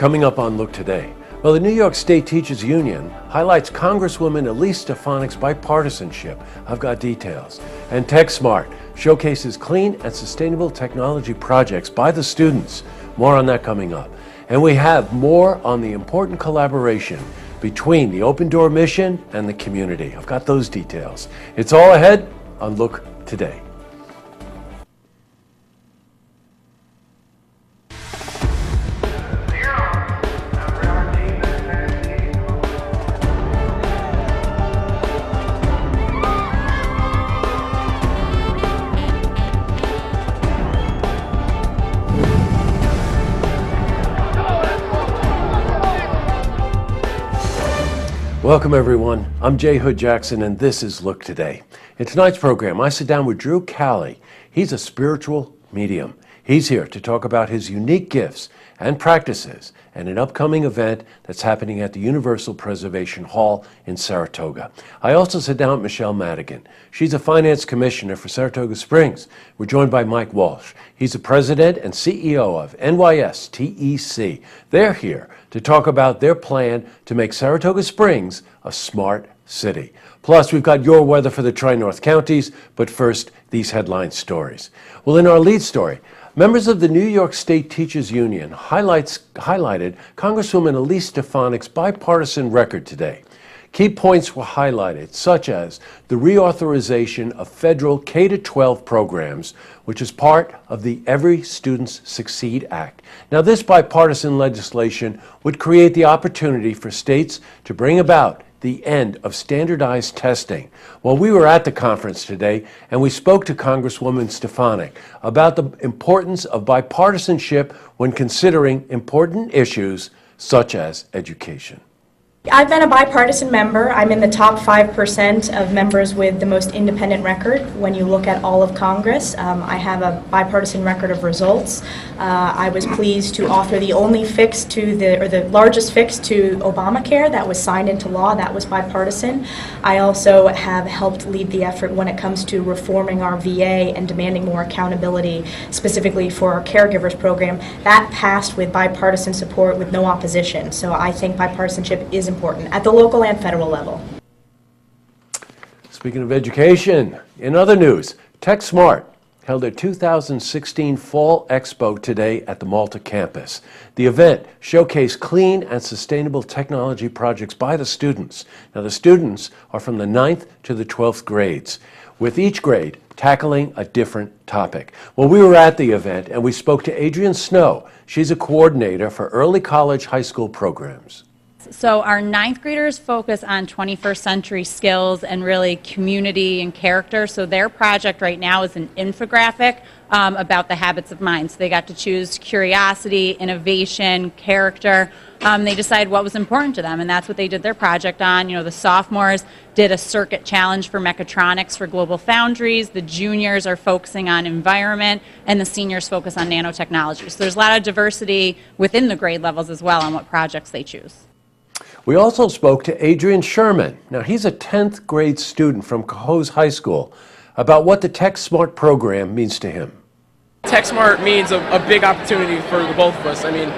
Coming up on Look Today, well, the New York State Teachers Union highlights Congresswoman Elise Stefanik's bipartisanship. I've got details. And TechSmart showcases clean and sustainable technology projects by the students. More on that coming up. And we have more on the important collaboration between the Open Door mission and the community. I've got those details. It's all ahead on Look Today. Welcome everyone, I'm Jay Hood Jackson and this is Look Today. In tonight's program, I sit down with Drew Calley. He's a spiritual medium. He's here to talk about his unique gifts and practices and an upcoming event that's happening at the Universal Preservation Hall in Saratoga. I also sit down with Michelle Madigan. She's a finance commissioner for Saratoga Springs. We're joined by Mike Walsh. He's the president and CEO of NYSTEC. They're here to talk about their plan to make Saratoga Springs a smart city. Plus, we've got your weather for the Tri-North counties, but first, these headline stories. Well, in our lead story, members of the New York State Teachers Union highlighted Congresswoman Elise Stefanik's bipartisan record today. Key points were highlighted, such as the reauthorization of federal K-12 programs, which is part of the Every Students Succeed Act. Now, this bipartisan legislation would create the opportunity for states to bring about the end of standardized testing. Well, we were at the conference today, and we spoke to Congresswoman Stefanik about the importance of bipartisanship when considering important issues such as education. I've been a bipartisan member. I'm in the top 5% of members with the most independent record when you look at all of Congress. I have a bipartisan record of results. I was pleased to author the only fix to the largest fix to Obamacare that was signed into law. That was bipartisan. I also have helped lead the effort when it comes to reforming our VA and demanding more accountability, specifically for our caregivers program. That passed with bipartisan support with no opposition. So I think bipartisanship is important at the local and federal level. Speaking of education, in other news, TechSmart held their 2016 Fall Expo today at the Malta campus. The event showcased clean and sustainable technology projects by the students. Now, the students are from the 9th to the 12th grades, with each grade tackling a different topic. Well, we were at the event and we spoke to Adrienne Snow. She's a coordinator for early college high school programs. So our 9th graders focus on 21st century skills and really community and character. So their project right now is an infographic about the habits of mind. So they got to choose curiosity, innovation, character. They decided what was important to them, and that's what they did their project on. You know, the sophomores did a circuit challenge for mechatronics for Global Foundries. The juniors are focusing on environment, and the seniors focus on nanotechnology. So there's a lot of diversity within the grade levels as well on what projects they choose. We also spoke to Adrian Sherman. Now, he's a 10th grade student from Cohoes High School about what the TechSmart program means to him. TechSmart means a big opportunity for the both of us. I mean,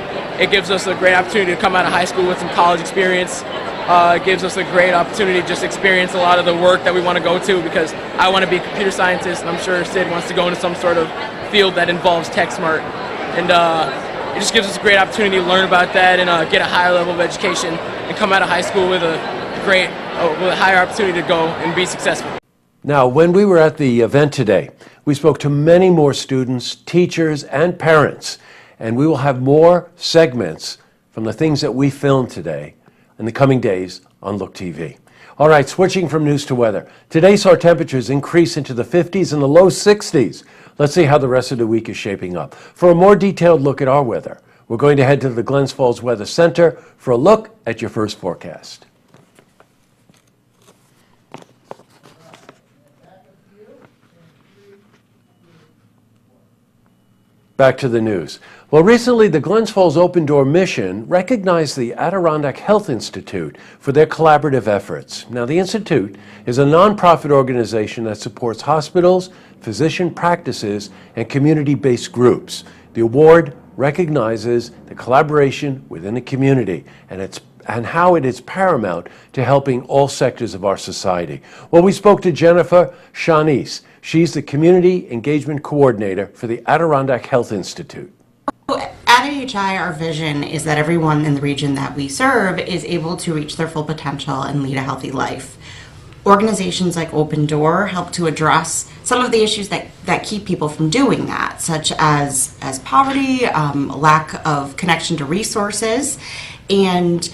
it gives us a great opportunity to come out of high school with some college experience. It gives us a great opportunity to just experience a lot of the work that we want to go to, because I want to be a computer scientist, and I'm sure Sid wants to go into some sort of field that involves TechSmart. And it just gives us a great opportunity to learn about that and get a higher level of education and come out of high school with a higher opportunity to go and be successful. Now, when we were at the event today, we spoke to many more students, teachers, and parents, and we will have more segments from the things that we filmed today in the coming days on Look TV. All right, switching from news to weather. Today saw temperatures increase into the 50s and the low 60s. Let's see how the rest of the week is shaping up. For a more detailed look at our weather, we're going to head to the Glens Falls Weather Center for a look at your first forecast. Back to the news. Well, recently the Glens Falls Open Door mission recognized the Adirondack Health Institute for their collaborative efforts. Now, the Institute is a nonprofit organization that supports hospitals, physician practices, and community-based groups. The award recognizes the collaboration within the community and how it is paramount to helping all sectors of our society. Well, we spoke to Jennifer Chanese. She's the Community Engagement Coordinator for the Adirondack Health Institute. At AHI, our vision is that everyone in the region that we serve is able to reach their full potential and lead a healthy life. Organizations like Open Door help to address some of the issues that keep people from doing that, such as poverty, lack of connection to resources, and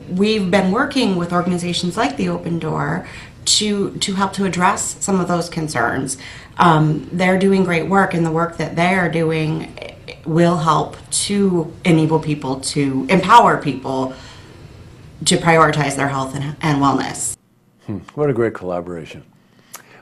we've been working with organizations like the Open Door to help to address some of those concerns. They're doing great work, and the work that they are doing will help to enable people, to empower people to prioritize their health and wellness. What a great collaboration.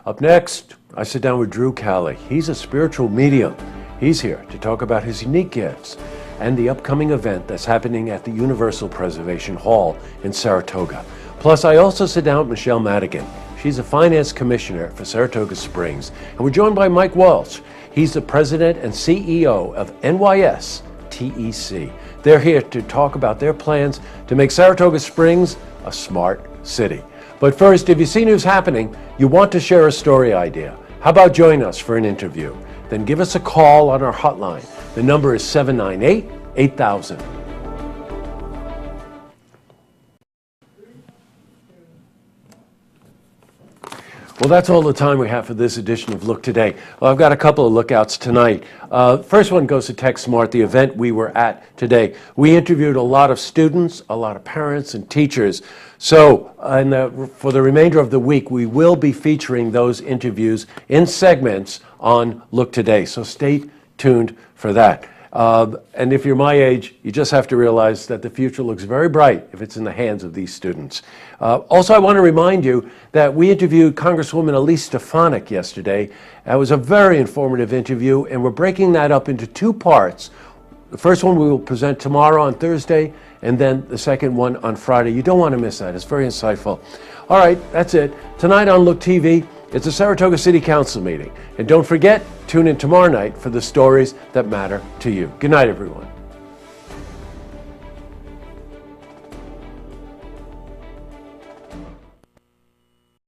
Up next, I sit down with Drew Calley. He's a spiritual medium. He's here to talk about his unique gifts and the upcoming event that's happening at the Universal Preservation Hall in Saratoga. Plus, I also sit down with Michelle Madigan. She's a finance commissioner for Saratoga Springs. And we're joined by Mike Walsh. He's the president and CEO of NYS TEC. They're here to talk about their plans to make Saratoga Springs a smart city. But first, if you see news happening, you want to share a story idea, how about join us for an interview? Then give us a call on our hotline. The number is 798-8000. Well, that's all the time we have for this edition of Look Today. Well, I've got a couple of lookouts tonight. First one goes to Tech Smart, the event we were at today. We interviewed a lot of students, a lot of parents and teachers. So for the remainder of the week, we will be featuring those interviews in segments on Look Today. So stay tuned for that. And if you're my age, you just have to realize that the future looks very bright if it's in the hands of these students. Also, I want to remind you that we interviewed Congresswoman Elise Stefanik yesterday. It was a very informative interview, and we're breaking that up into two parts. The first one we will present tomorrow on Thursday, and then the second one on Friday. You don't want to miss that. It's very insightful. All right, that's it. Tonight on Look TV, it's a Saratoga City Council meeting. And don't forget, tune in tomorrow night for the stories that matter to you. Good night, everyone.